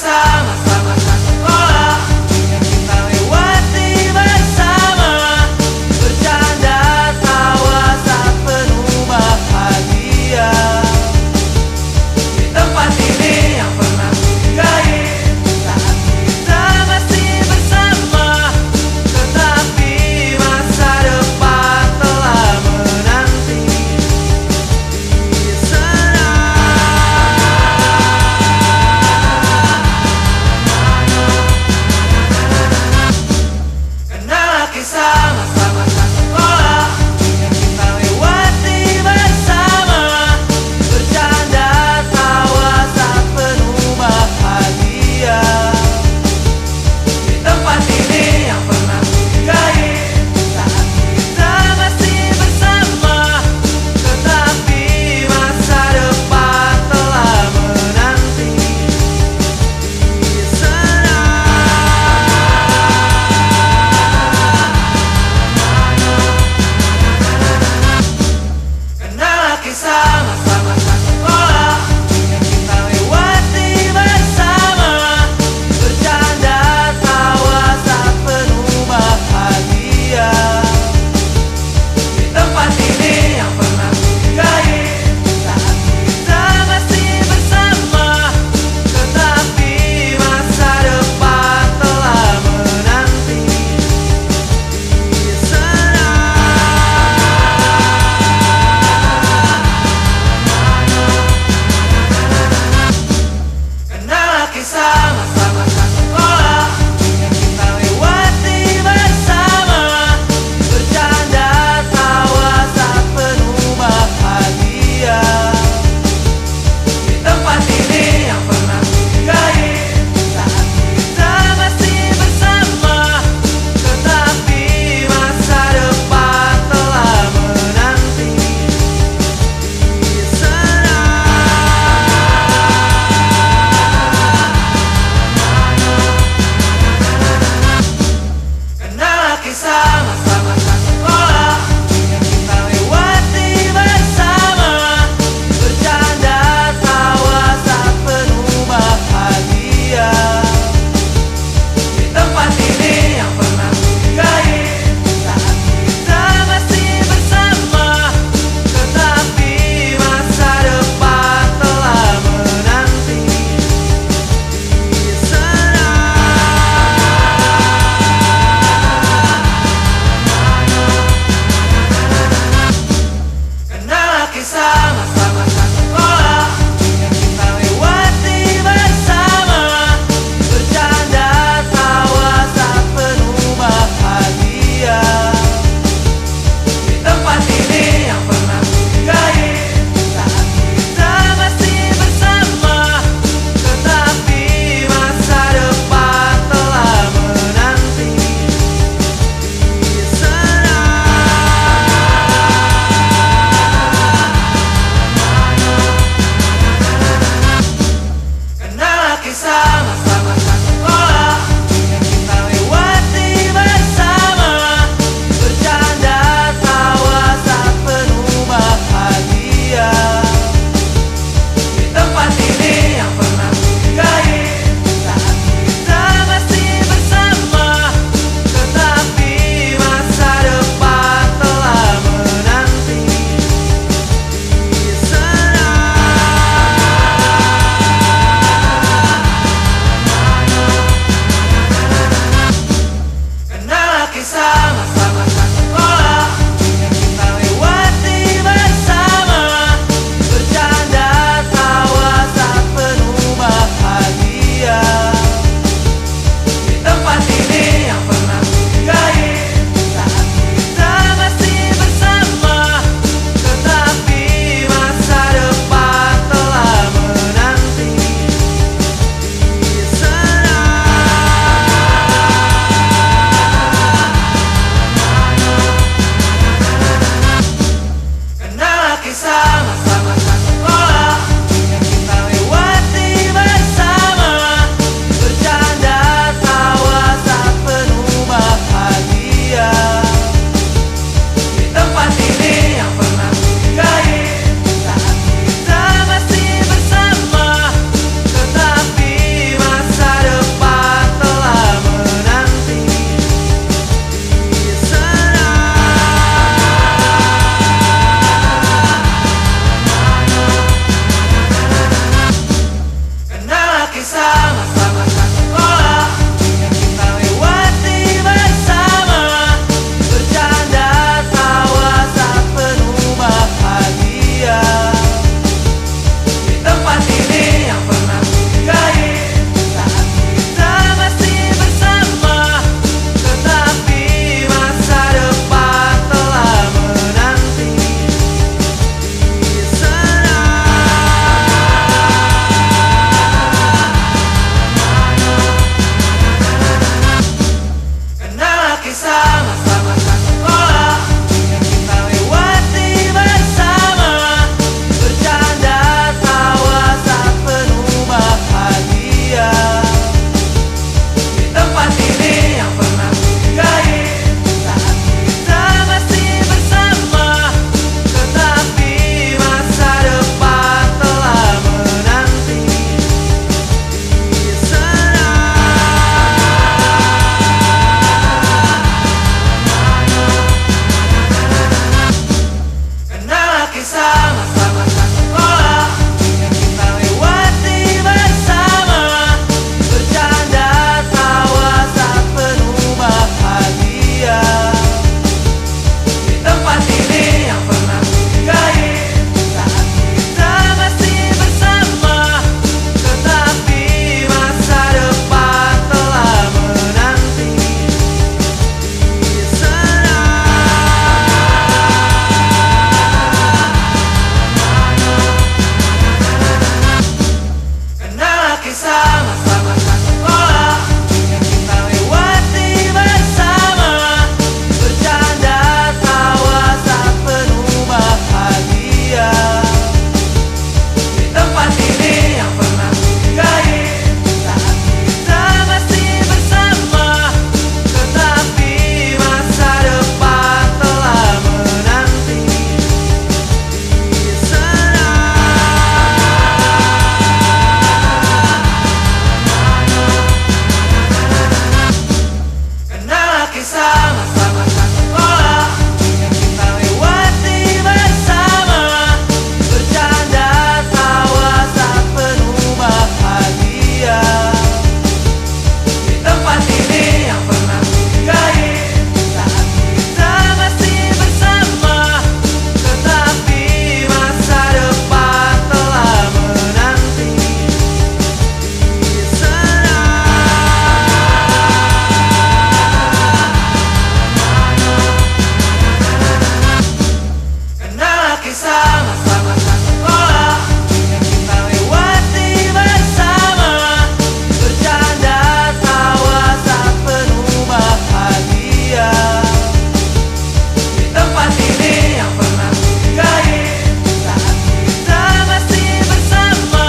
masa-masa sekolah yang kita lewati bersama, bercanda tawa saat penuh bahagia. Di tempat ini yang pernah kuinggahi saat kita masih bersama, tetapi masa depan telah menanti di sana. kisah masa-masa sekolah yang kita lewati bersama, bercanda tawa saat penuh bahagia. Di tempat ini yang pernah kuinggahi saat kita masih bersama, tetapi masa depan telah menanti di sana. Kenal kisah masa-masa sekolah yang kita lewati bersama, bercanda tawa saat penuh bahagia. Di tempat ini yang pernah kuinggahi saat kita masih bersama, tetapi masa depan telah menanti di sana. Kenal kisah masa-masa sekolah yang kita lewati bersama, bercanda tawa saat penuh bahagia. Di tempat ini yang pernah kuinggahi saat kita masih bersama, tetapi masa depan telah menanti di sana. Kenal kisah masa-masa sekolah yang kita lewati bersama, bercanda tawa saat penuh bahagia. Di tempat ini yang pernah kuinggahi saat kita masih bersama, tetapi masa depan telah menanti di sana. Kenal kisah masa-masa sekolah yang kita lewati bersama, bercanda tawa saat penuh bahagia. Di tempat ini yang pernah kuinggahi saat kita masih bersama, tetapi masa depan telah menanti di sana. Kenal kisah masa-masa sekolah yang kita lewati bersama, bercanda tawa saat penuh bahagia. Di tempat ini yang pernah kuinggahi saat kita masih bersama, tetapi masa depan telah menanti di sana. Kenal kisah masa-masa sekolah yang kita lewati bersama, bercanda tawa saat penuh bahagia. Di tempat ini yang pernah kuinggahi saat kita masih bersama, tetapi masa depan telah menanti di sana. Kenal kisah masa-masa sekolah yang kita lewati bersama, bercanda tawa saat penuh bahagia. Di tempat ini yang pernah kuinggahi saat kita masih bersama,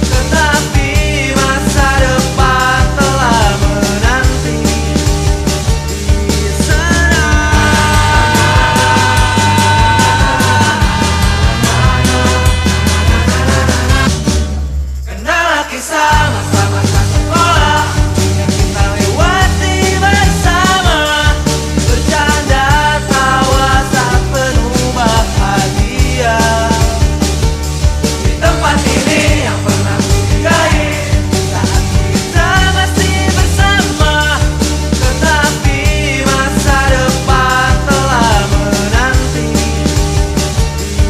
tetapi masa depan telah menanti di sana. Kenal kisah masa-masa sekolah yang kita lewati bersama, bercanda tawa saat penuh bahagia. Di tempat ini yang pernah kuinggahi saat kita masih bersama, tetapi masa depan telah menanti di sana. Kenal kisah masa-masa sekolah yang kita lewati bersama, bercanda tawa saat penuh bahagia. Di tempat ini yang pernah kuinggahi saat kita masih bersama, tetapi masa depan telah menanti di sana. Kenal kisah masa-masa sekolah yang kita lewati bersama, bercanda tawa saat penuh bahagia. Di tempat ini yang pernah kuinggahi saat kita masih bersama, tetapi masa depan telah menanti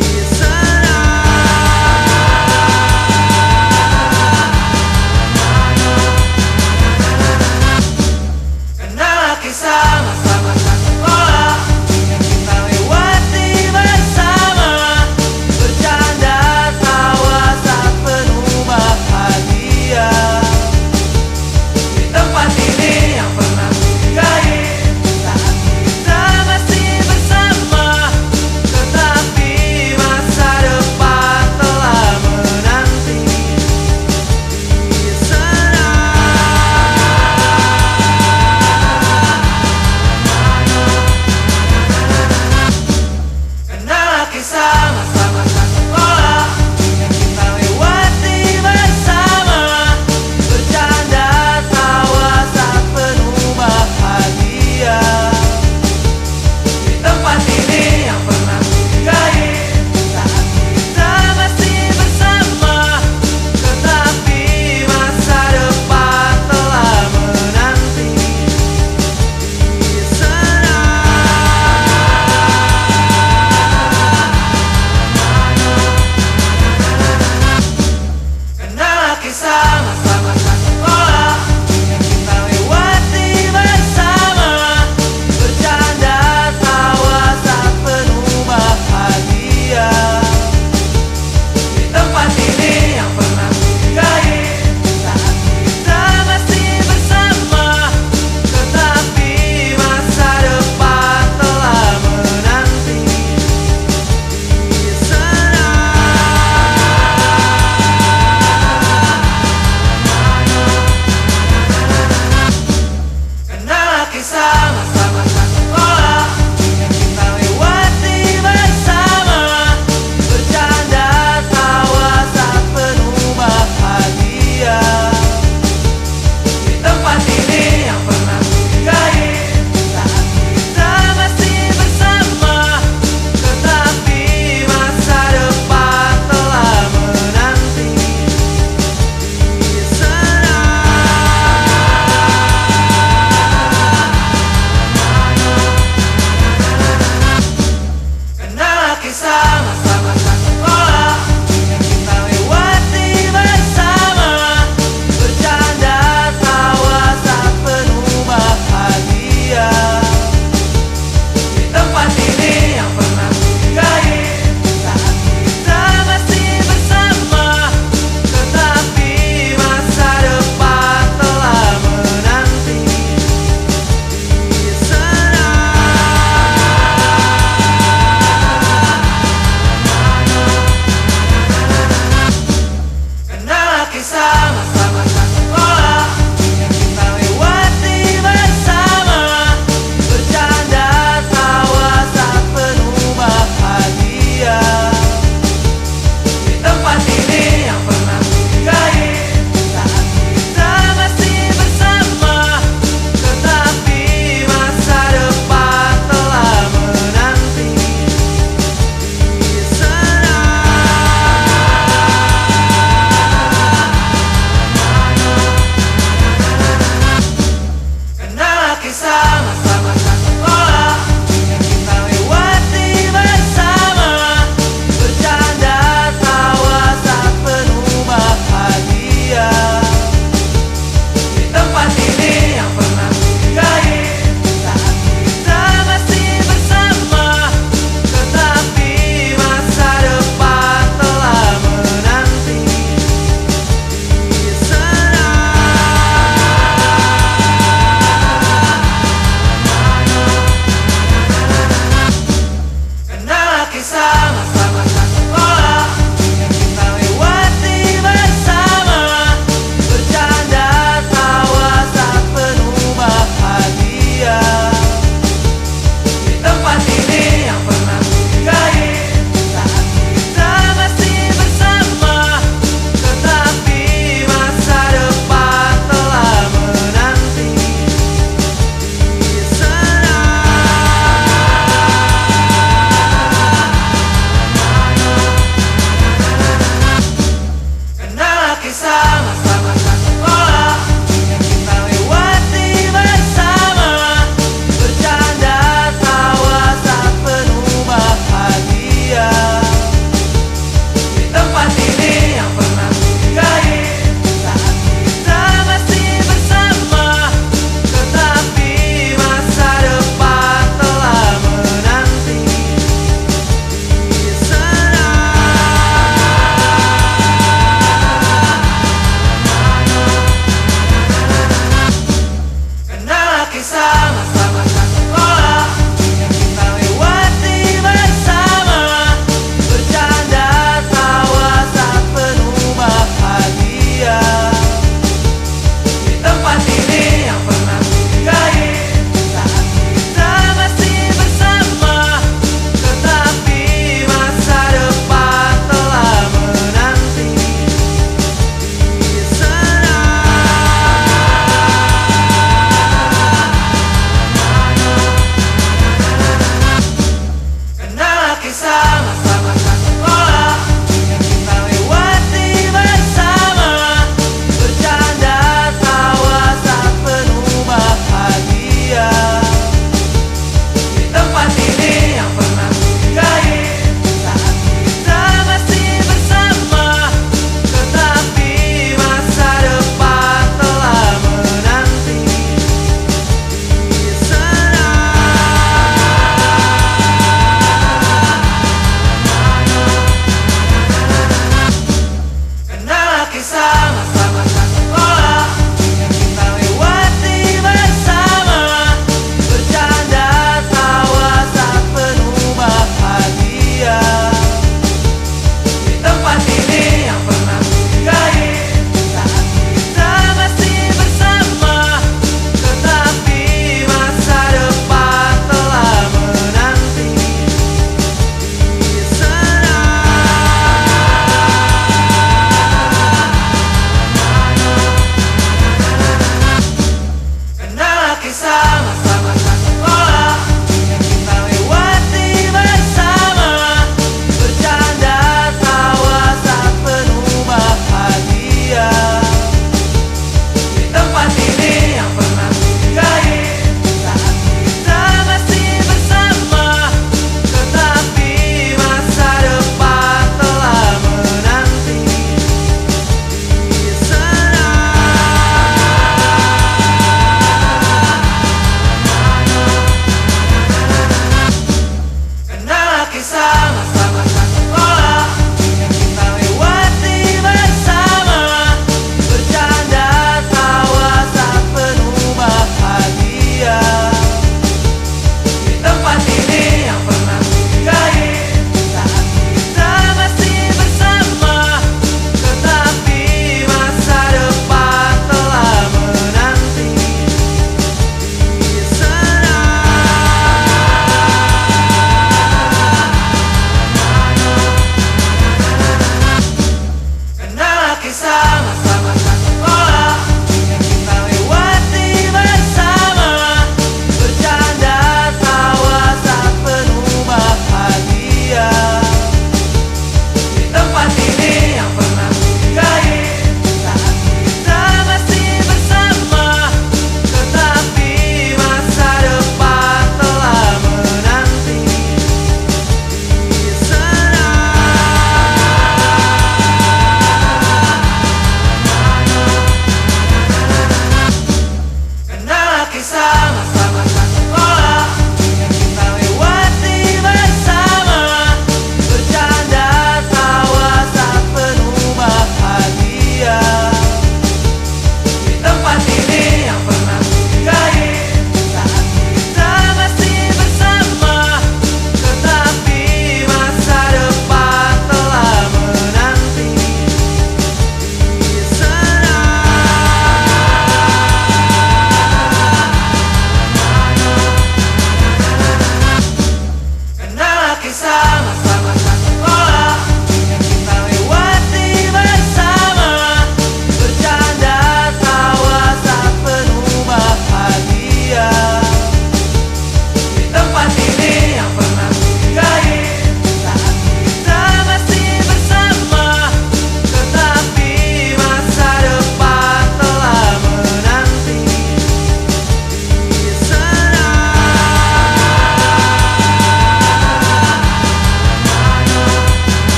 di sana. kisah